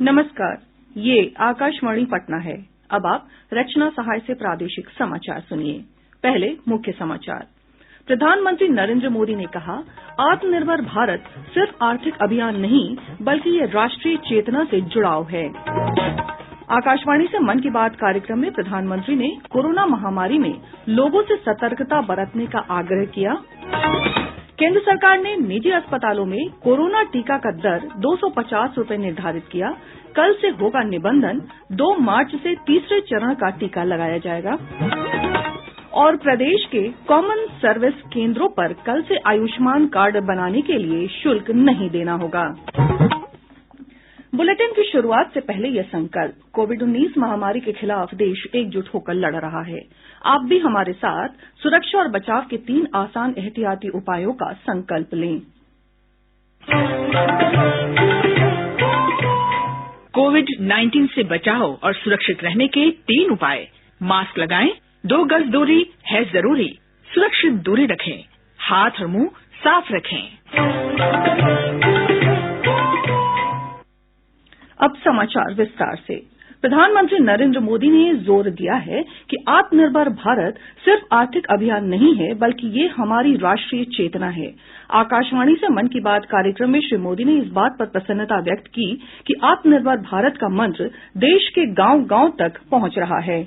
नमस्कार, ये आकाशवाणी पटना है। अब आप रचना सहाय से प्रादेशिक समाचार सुनिए। पहले मुख्य समाचार। प्रधानमंत्री नरेंद्र मोदी ने कहा, आत्मनिर्भर भारत सिर्फ आर्थिक अभियान नहीं बल्कि ये राष्ट्रीय चेतना से जुड़ाव है। आकाशवाणी से मन की बात कार्यक्रम में प्रधानमंत्री ने कोरोना महामारी में लोगों से सतर्कता बरतने का आग्रह किया। केंद्र सरकार ने निजी अस्पतालों में कोरोना टीका का दर 250 रुपये निर्धारित किया। कल से होगा निबंधन, 2 मार्च से तीसरे चरण का टीका लगाया जाएगा। और प्रदेश के कॉमन सर्विस केंद्रों पर कल से आयुष्मान कार्ड बनाने के लिए शुल्क नहीं देना होगा। बुलेटिन की शुरुआत से पहले यह संकल्प। कोविड-19 महामारी के खिलाफ देश एकजुट होकर लड़ रहा है। आप भी हमारे साथ सुरक्षा और बचाव के 3 आसान एहतियाती उपायों का संकल्प लें। कोविड-19 से बचाव और सुरक्षित रहने के 3 उपाय। मास्क लगाएं, 2 गज दूरी है जरूरी, सुरक्षित दूरी रखें, हाथ और मुंह साफ रखें। अब समाचार विस्तार से। प्रधानमंत्री नरेंद्र मोदी ने जोर दिया है कि आत्मनिर्भर भारत सिर्फ आर्थिक अभियान नहीं है बल्कि ये हमारी राष्ट्रीय चेतना है। आकाशवाणी से मन की बात कार्यक्रम में श्री मोदी ने इस बात पर प्रसन्नता व्यक्त की कि आत्मनिर्भर भारत का मंत्र देश के गांव-गांव तक पहुंच रहा है।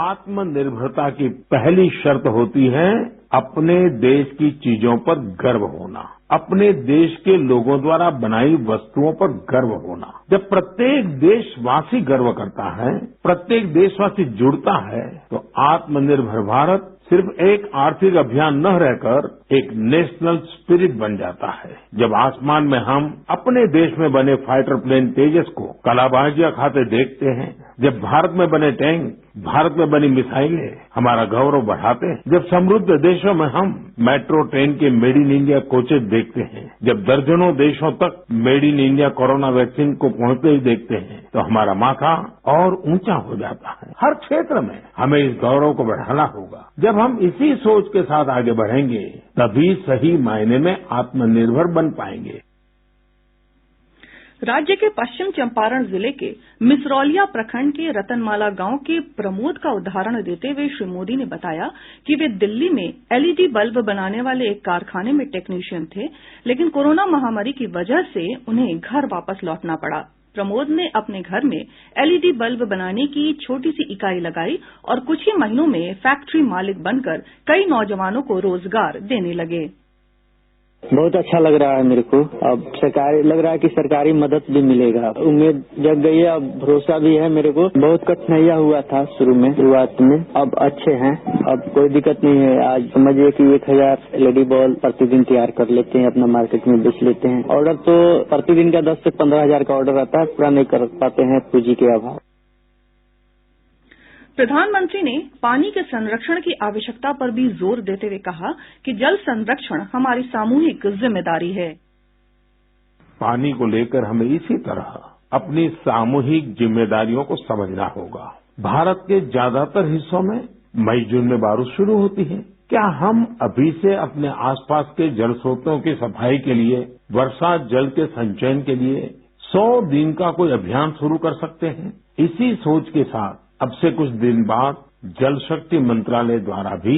आत्मनिर्भरता की पहली शर्त होती है अपने देश की चीजों पर गर्व होना, अपने देश के लोगों द्वारा बनाई वस्तुओं पर गर्व होना। जब प्रत्येक देशवासी गर्व करता है, प्रत्येक देशवासी जुड़ता है, तो आत्मनिर्भर भारत सिर्फ एक आर्थिक अभियान न रहकर एक नेशनल स्पिरिट बन जाता है। जब आसमान में हम अपने देश में बने फाइटर प्लेन तेजस को कलाबाजियां खाते देखते हैं, जब भारत में बने टैंक, भारत में बनी मिसाइलें हमारा गौरव बढ़ाते हैं, जब समृद्ध देशों में हम मेट्रो ट्रेन के मेड इन इंडिया कोचेज देखते हैं, जब दर्जनों देशों तक made in India corona vaccine को पहुंचते ही देखते हैं, तो हमारा माथा और ऊंचा हो जाता है। हर क्षेत्र में हमें इस गौरव को बढ़ाना होगा। जब हम इसी सोच के साथ आगे बढ़ेंगे, तभी सही मायने में आत्मनिर्भर बन पाएंगे। राज्य के पश्चिम चंपारण जिले के मिसरौलिया प्रखंड के रतनमाला गांव के प्रमोद का उदाहरण देते हुए श्री मोदी ने बताया कि वे दिल्ली में एलईडी बल्ब बनाने वाले एक कारखाने में टेक्नीशियन थे, लेकिन कोरोना महामारी की वजह से उन्हें घर वापस लौटना पड़ा। प्रमोद ने अपने घर में एलईडी बल्ब बनाने की छोटी सी इकाई लगाई और कुछ ही महीनों में फैक्ट्री मालिक बनकर कई नौजवानों को रोजगार देने लगे। बहुत अच्छा लग रहा है मेरे को। अब सरकारी लग रहा है कि सरकारी मदद भी मिलेगा। उम्मीद जग गई है, अब भरोसा भी है मेरे को। बहुत कठिनाइयाँ हुआ था शुरुआत में, अब अच्छे हैं, अब कोई दिक्कत नहीं है। आज समझिए कि 1000 एलईडी बल्ब प्रतिदिन तैयार कर लेते हैं, अपना मार्केट में बेच लेते हैं। ऑर्डर तो प्रतिदिन का 10 से 15 हजार का ऑर्डर आता है, पूरा नहीं कर पाते हैं पूंजी के अभाव। प्रधानमंत्री ने पानी के संरक्षण की आवश्यकता पर भी जोर देते हुए कहा कि जल संरक्षण हमारी सामूहिक जिम्मेदारी है। पानी को लेकर हमें इसी तरह अपनी सामूहिक जिम्मेदारियों को समझना होगा। भारत के ज्यादातर हिस्सों में मई जून में बारिश शुरू होती है। क्या हम अभी से अपने आसपास के जल स्रोतों की सफाई के लिए, वर्षा जल के संचयन के लिए 100 दिन का कोई अभियान शुरू कर सकते हैं? इसी सोच के साथ अब से कुछ दिन बाद जल शक्ति मंत्रालय द्वारा भी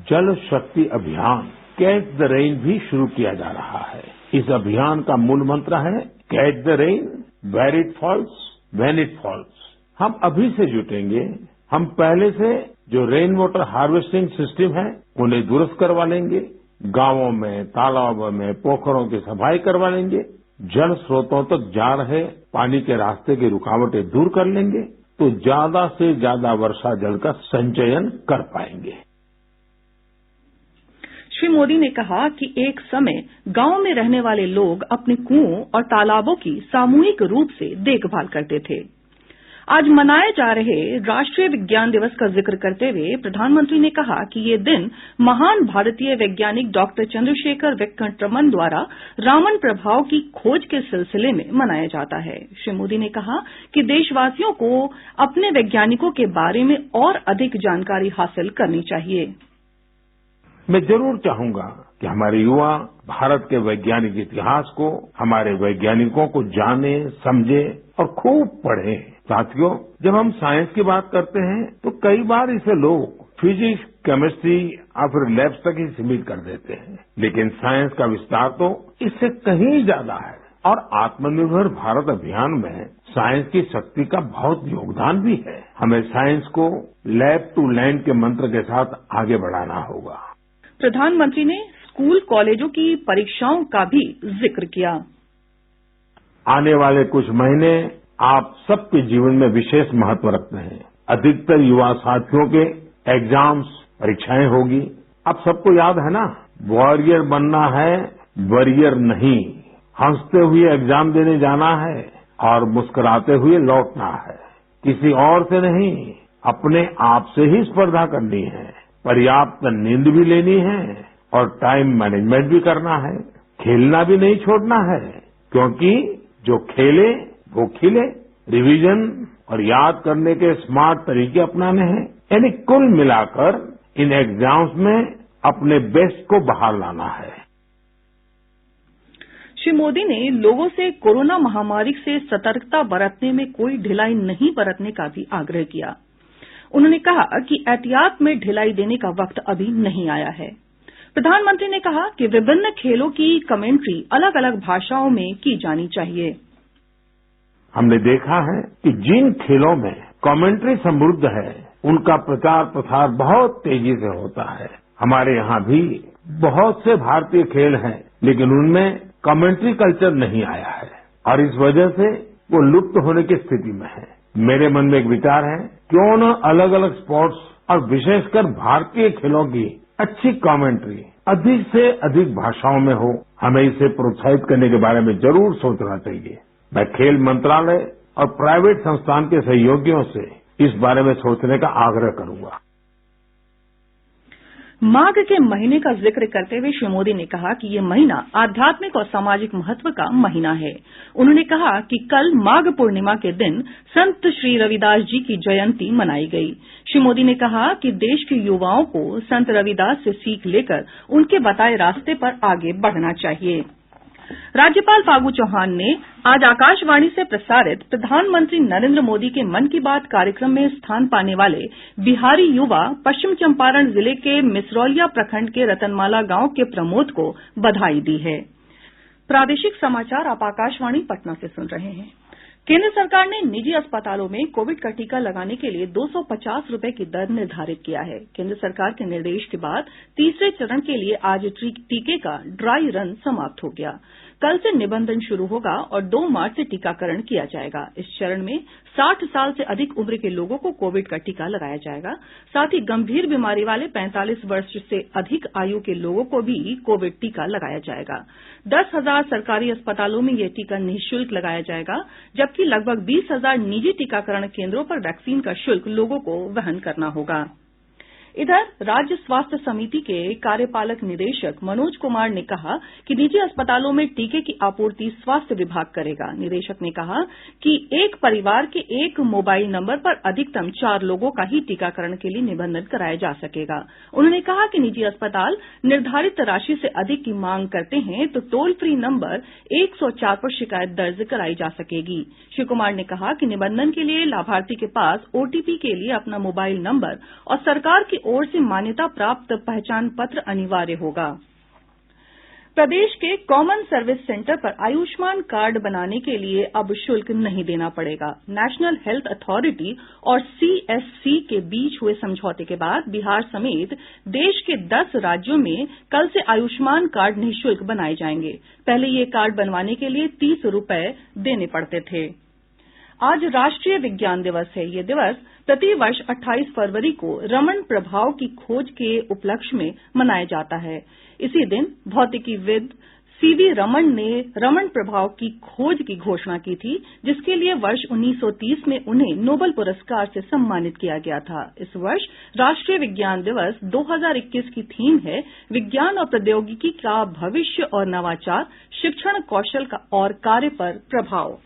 जल शक्ति अभियान कैच द रेन भी शुरू किया जा रहा है। इस अभियान का मूल मंत्र है catch the rain where it falls when it falls. हम अभी से जुटेंगे, हम पहले से जो रेन वाटर हार्वेस्टिंग सिस्टम है उन्हें दुरुस्त करवा लेंगे, गांवों में, तालाबों में, पोखरों की सफाई करवा लेंगे, जल स्रोतों तक जा रहे पानी के रास्ते की रुकावटें दूर कर लेंगे, तो ज्यादा से ज्यादा वर्षा जल का संचयन कर पाएंगे। श्री मोदी ने कहा कि एक समय गांव में रहने वाले लोग अपने कुओं और तालाबों की सामूहिक रूप से देखभाल करते थे। आज मनाए जा रहे राष्ट्रीय विज्ञान दिवस का जिक्र करते हुए प्रधानमंत्री ने कहा कि ये दिन महान भारतीय वैज्ञानिक डॉक्टर चंद्रशेखर वेंकट रमन द्वारा रामन प्रभाव की खोज के सिलसिले में मनाया जाता है। श्री मोदी ने कहा कि देशवासियों को अपने वैज्ञानिकों के बारे में और अधिक जानकारी हासिल करनी चाहिए। मैं जरूर चाहूंगा कि हमारे युवा भारत के वैज्ञानिक इतिहास को, हमारे वैज्ञानिकों को जाने, समझे और खूब पढ़े। साथियों, जब हम साइंस की बात करते हैं तो कई बार इसे लोग फिजिक्स, केमिस्ट्री या फिर लैब्स तक ही सीमित कर देते हैं, लेकिन साइंस का विस्तार तो इससे कहीं ज्यादा है। और आत्मनिर्भर भारत अभियान में साइंस की शक्ति का बहुत योगदान भी है। हमें साइंस को लैब टू लैंड के मंत्र के साथ आगे बढ़ाना होगा। प्रधानमंत्री ने स्कूल कॉलेजों की परीक्षाओं का भी जिक्र किया। आने वाले कुछ महीने आप सबके जीवन में विशेष महत्व रखते हैं। अधिकतर युवा साथियों के एग्जाम्स, परीक्षाएं होगी। अब सबको याद है ना, वॉरियर बनना है, वॉरियर नहीं। हंसते हुए एग्जाम देने जाना है और मुस्कुराते हुए लौटना है। किसी और से नहीं, अपने आप से ही स्पर्धा करनी है। पर्याप्त नींद भी लेनी है और टाइम मैनेजमेंट भी करना है। खेलना भी नहीं छोड़ना है, क्योंकि जो खेले वो खिले। रिवीजन और याद करने के स्मार्ट तरीके अपनाने हैं। यानी कुल मिलाकर इन एग्जाम्स में अपने बेस्ट को बाहर लाना है। श्री मोदी ने लोगों से कोरोना महामारी से सतर्कता बरतने में कोई ढिलाई नहीं बरतने का भी आग्रह किया। उन्होंने कहा कि एहतियात में ढिलाई देने का वक्त अभी नहीं आया है। प्रधानमंत्री ने कहा कि विभिन्न खेलों की कमेंट्री अलग अलग भाषाओं में की जानी चाहिए। हमने देखा है कि जिन खेलों में कमेंट्री समृद्ध है, उनका प्रचार प्रसार बहुत तेजी से होता है। हमारे यहाँ भी बहुत से भारतीय खेल हैं, लेकिन उनमें कमेंट्री कल्चर नहीं आया है और इस वजह से वो लुप्त होने की स्थिति में है। मेरे मन में एक विचार है, क्यों न अलग अलग स्पोर्ट्स और विशेषकर भारतीय खेलों की अच्छी कमेंट्री अधिक से अधिक भाषाओं में हो। हमें इसे प्रोत्साहित करने के बारे में जरूर सोचना चाहिए। मैं खेल मंत्रालय और प्राइवेट संस्थान के सहयोगियों से इस बारे में सोचने का आग्रह करूंगा। माघ के महीने का जिक्र करते हुए श्री मोदी ने कहा कि ये महीना आध्यात्मिक और सामाजिक महत्व का महीना है। उन्होंने कहा कि कल माघ पूर्णिमा के दिन संत श्री रविदास जी की जयंती मनाई गई। श्री मोदी ने कहा कि देश के युवाओं को संत रविदास से सीख लेकर उनके बताए रास्ते पर आगे बढ़ना चाहिए। राज्यपाल फागू चौहान ने आज आकाशवाणी से प्रसारित प्रधानमंत्री नरेंद्र मोदी के मन की बात कार्यक्रम में स्थान पाने वाले बिहारी युवा पश्चिम चंपारण जिले के मिसरौलिया प्रखंड के रतनमाला गांव के प्रमोद को बधाई दी है। प्रादेशिक समाचार आप आकाशवाणी पटना से सुन रहे हैं। केंद्र सरकार ने निजी अस्पतालों में कोविड का टीका लगाने के लिए 250 रुपए की दर निर्धारित किया है। केंद्र सरकार के निर्देश के बाद तीसरे चरण के लिए आज टीके का ड्राई रन समाप्त हो गया। कल से निबंधन शुरू होगा और 2 मार्च से टीकाकरण किया जाएगा। इस चरण में 60 साल से अधिक उम्र के लोगों को कोविड का टीका लगाया जाएगा। साथ ही गंभीर बीमारी वाले 45 वर्ष से अधिक आयु के लोगों को भी कोविड टीका लगाया जाएगा। 10,000 सरकारी अस्पतालों में यह टीका निःशुल्क लगाया जाएगा, जबकि लगभग 20,000 निजी टीकाकरण केंद्रों पर वैक्सीन का शुल्क लोगों को वहन करना होगा। इधर राज्य स्वास्थ्य समिति के कार्यपालक निदेशक मनोज कुमार ने कहा कि निजी अस्पतालों में टीके की आपूर्ति स्वास्थ्य विभाग करेगा। निदेशक ने कहा कि एक परिवार के एक मोबाइल नंबर पर अधिकतम 4 लोगों का ही टीकाकरण के लिए निबंधन कराया जा सकेगा। उन्होंने कहा कि निजी अस्पताल निर्धारित राशि से अधिक की मांग करते हैं तो टोल फ्री नंबर 104 पर शिकायत दर्ज कराई जा सकेगी। श्री कुमार ने कहा कि निबंधन के लिए लाभार्थी के पास ओटीपी के लिए अपना मोबाइल नंबर और सरकार की ओर से मान्यता प्राप्त पहचान पत्र अनिवार्य होगा। प्रदेश के कॉमन सर्विस सेंटर पर आयुष्मान कार्ड बनाने के लिए अब शुल्क नहीं देना पड़ेगा। नेशनल हेल्थ अथॉरिटी और सीएससी के बीच हुए समझौते के बाद बिहार समेत देश के 10 राज्यों में कल से आयुष्मान कार्ड निःशुल्क बनाए जाएंगे। पहले ये कार्ड बनवाने के लिए 30 रुपए देने पड़ते थे। आज राष्ट्रीय विज्ञान दिवस है। ये दिवस प्रति वर्ष 28 फरवरी को रमन प्रभाव की खोज के उपलक्ष्य में मनाया जाता है। इसी दिन भौतिकीविद सीवी रमन ने रमन प्रभाव की खोज की घोषणा की थी, जिसके लिए वर्ष 1930 में उन्हें नोबेल पुरस्कार से सम्मानित किया गया था। इस वर्ष राष्ट्रीय विज्ञान दिवस 2021 की थीम है विज्ञान और प्रौद्योगिकी का भविष्य और नवाचार, शिक्षण कौशल का और कार्य पर प्रभाव।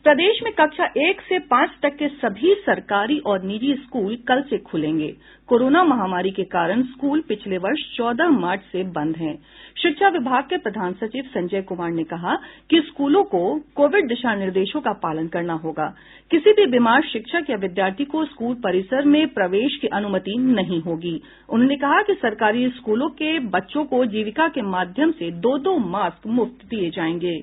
प्रदेश में कक्षा 1 से 5 तक के सभी सरकारी और निजी स्कूल कल से खुलेंगे। कोरोना महामारी के कारण स्कूल पिछले वर्ष 14 मार्च से बंद हैं। शिक्षा विभाग के प्रधान सचिव संजय कुमार ने कहा कि स्कूलों को कोविड दिशा निर्देशों का पालन करना होगा। किसी भी बीमार शिक्षक या विद्यार्थी को स्कूल परिसर में प्रवेश की अनुमति नहीं होगी। उन्होंने कहा कि सरकारी स्कूलों के बच्चों को जीविका के माध्यम से 2-2 मास्क मुफ्त दिए जाएंगे।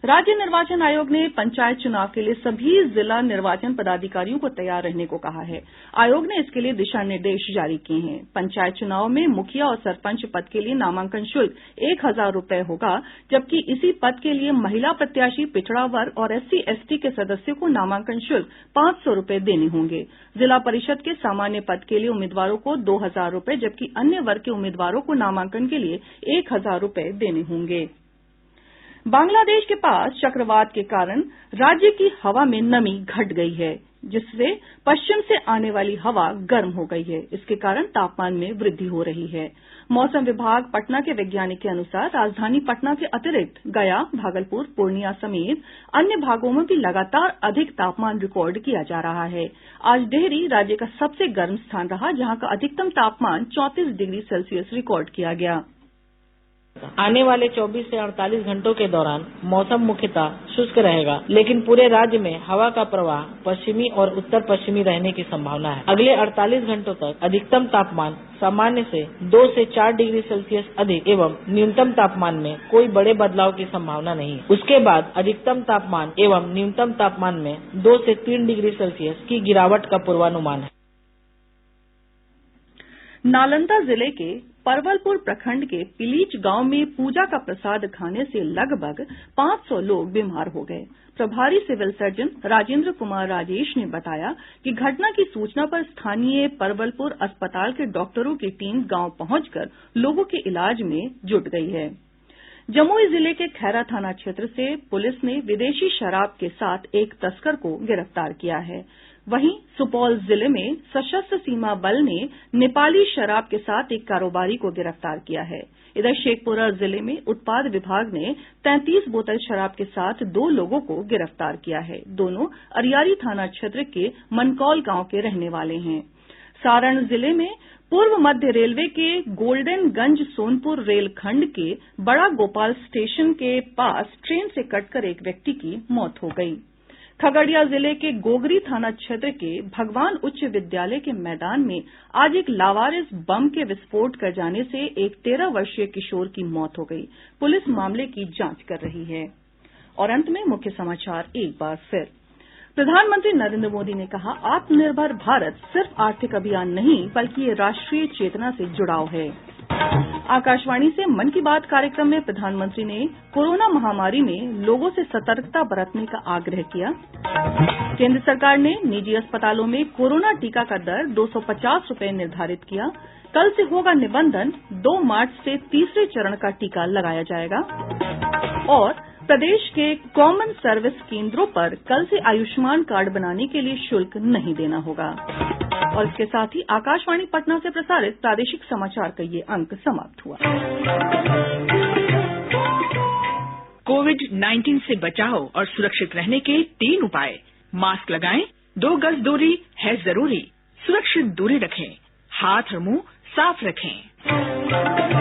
राज्य निर्वाचन आयोग ने पंचायत चुनाव के लिए सभी जिला निर्वाचन पदाधिकारियों को तैयार रहने को कहा है। आयोग ने इसके लिए दिशा निर्देश जारी किए हैं। पंचायत चुनाव में मुखिया और सरपंच पद के लिए नामांकन शुल्क 1,000 रुपये होगा, जबकि इसी पद के लिए महिला प्रत्याशी, पिछड़ा वर्ग और SC/ST के सदस्यों को नामांकन शुल्क 500 रुपये देने होंगे। जिला परिषद के सामान्य पद के लिए उम्मीदवारों को 2,000 रुपये, जबकि अन्य वर्ग के उम्मीदवारों को नामांकन के लिए 1,000 रुपये देने होंगे। बांग्लादेश के पास चक्रवात के कारण राज्य की हवा में नमी घट गई है, जिससे पश्चिम से आने वाली हवा गर्म हो गई है। इसके कारण तापमान में वृद्धि हो रही है। मौसम विभाग पटना के वैज्ञानिक के अनुसार राजधानी पटना के अतिरिक्त गया, भागलपुर, पूर्णिया समेत अन्य भागों में भी लगातार अधिक तापमान रिकॉर्ड किया जा रहा है। आज डेहरी राज्य का सबसे गर्म स्थान रहा, जहां का अधिकतम तापमान 34 डिग्री सेल्सियस रिकॉर्ड किया गया। आने वाले 24 से 48 घंटों के दौरान मौसम मुख्यतः शुष्क रहेगा, लेकिन पूरे राज्य में हवा का प्रवाह पश्चिमी और उत्तर पश्चिमी रहने की संभावना है। अगले 48 घंटों तक अधिकतम तापमान सामान्य से 2 से 4 डिग्री सेल्सियस अधिक एवं न्यूनतम तापमान में कोई बड़े बदलाव की संभावना नहीं है। उसके बाद अधिकतम तापमान एवं न्यूनतम तापमान में 2 से 3 डिग्री सेल्सियस की गिरावट का पूर्वानुमान है। नालंदा जिले के परवलपुर प्रखंड के पिलीच गांव में पूजा का प्रसाद खाने से लगभग 500 लोग बीमार हो गए। प्रभारी सिविल सर्जन राजेंद्र कुमार राजेश ने बताया कि घटना की सूचना पर स्थानीय परवलपुर अस्पताल के डॉक्टरों की टीम गांव पहुंचकर लोगों के इलाज में जुट गई है। जमुई जिले के खैरा थाना क्षेत्र से पुलिस ने विदेशी शराब के साथ एक तस्कर को गिरफ्तार किया है। वहीं सुपौल जिले में सशस्त्र सीमा बल ने नेपाली शराब के साथ एक कारोबारी को गिरफ्तार किया है। इधर शेखपुरा जिले में उत्पाद विभाग ने 33 बोतल शराब के साथ 2 लोगों को गिरफ्तार किया है। दोनों अरियारी थाना क्षेत्र के मनकौल गांव के रहने वाले हैं। सारण जिले में पूर्व मध्य रेलवे के गोल्डनगंज सोनपुर रेलखंड के बड़ा गोपाल स्टेशन के पास ट्रेन से कटकर एक व्यक्ति की मौत हो गई। खगड़िया जिले के गोगरी थाना क्षेत्र के भगवान उच्च विद्यालय के मैदान में आज एक लावारिस बम के विस्फोट कर जाने से एक 13 वर्षीय किशोर की मौत हो गई। पुलिस मामले की जांच कर रही है। और अंत में मुख्य समाचार एक बार फिर। प्रधानमंत्री नरेंद्र मोदी ने कहा, आत्मनिर्भर भारत सिर्फ आर्थिक अभियान नहीं बल्कि ये राष्ट्रीय चेतना से जुड़ाव है। आकाशवाणी से मन की बात कार्यक्रम में प्रधानमंत्री ने कोरोना महामारी में लोगों से सतर्कता बरतने का आग्रह किया। केंद्र सरकार ने निजी अस्पतालों में कोरोना टीका का दर 250 रुपये निर्धारित किया। कल से होगा निबंधन, 2 मार्च से तीसरे चरण का टीका लगाया जाएगा। और प्रदेश के कॉमन सर्विस केंद्रों पर कल से आयुष्मान कार्ड बनाने के लिए शुल्क नहीं देना होगा। और इसके साथ ही आकाशवाणी पटना से प्रसारित प्रादेशिक समाचार का ये अंक समाप्त हुआ। कोविड-19 से बचाव और सुरक्षित रहने के 3 उपाय। मास्क लगाएं, 2 गज दूरी है जरूरी, सुरक्षित दूरी रखें, हाथ और मुंह साफ रखें।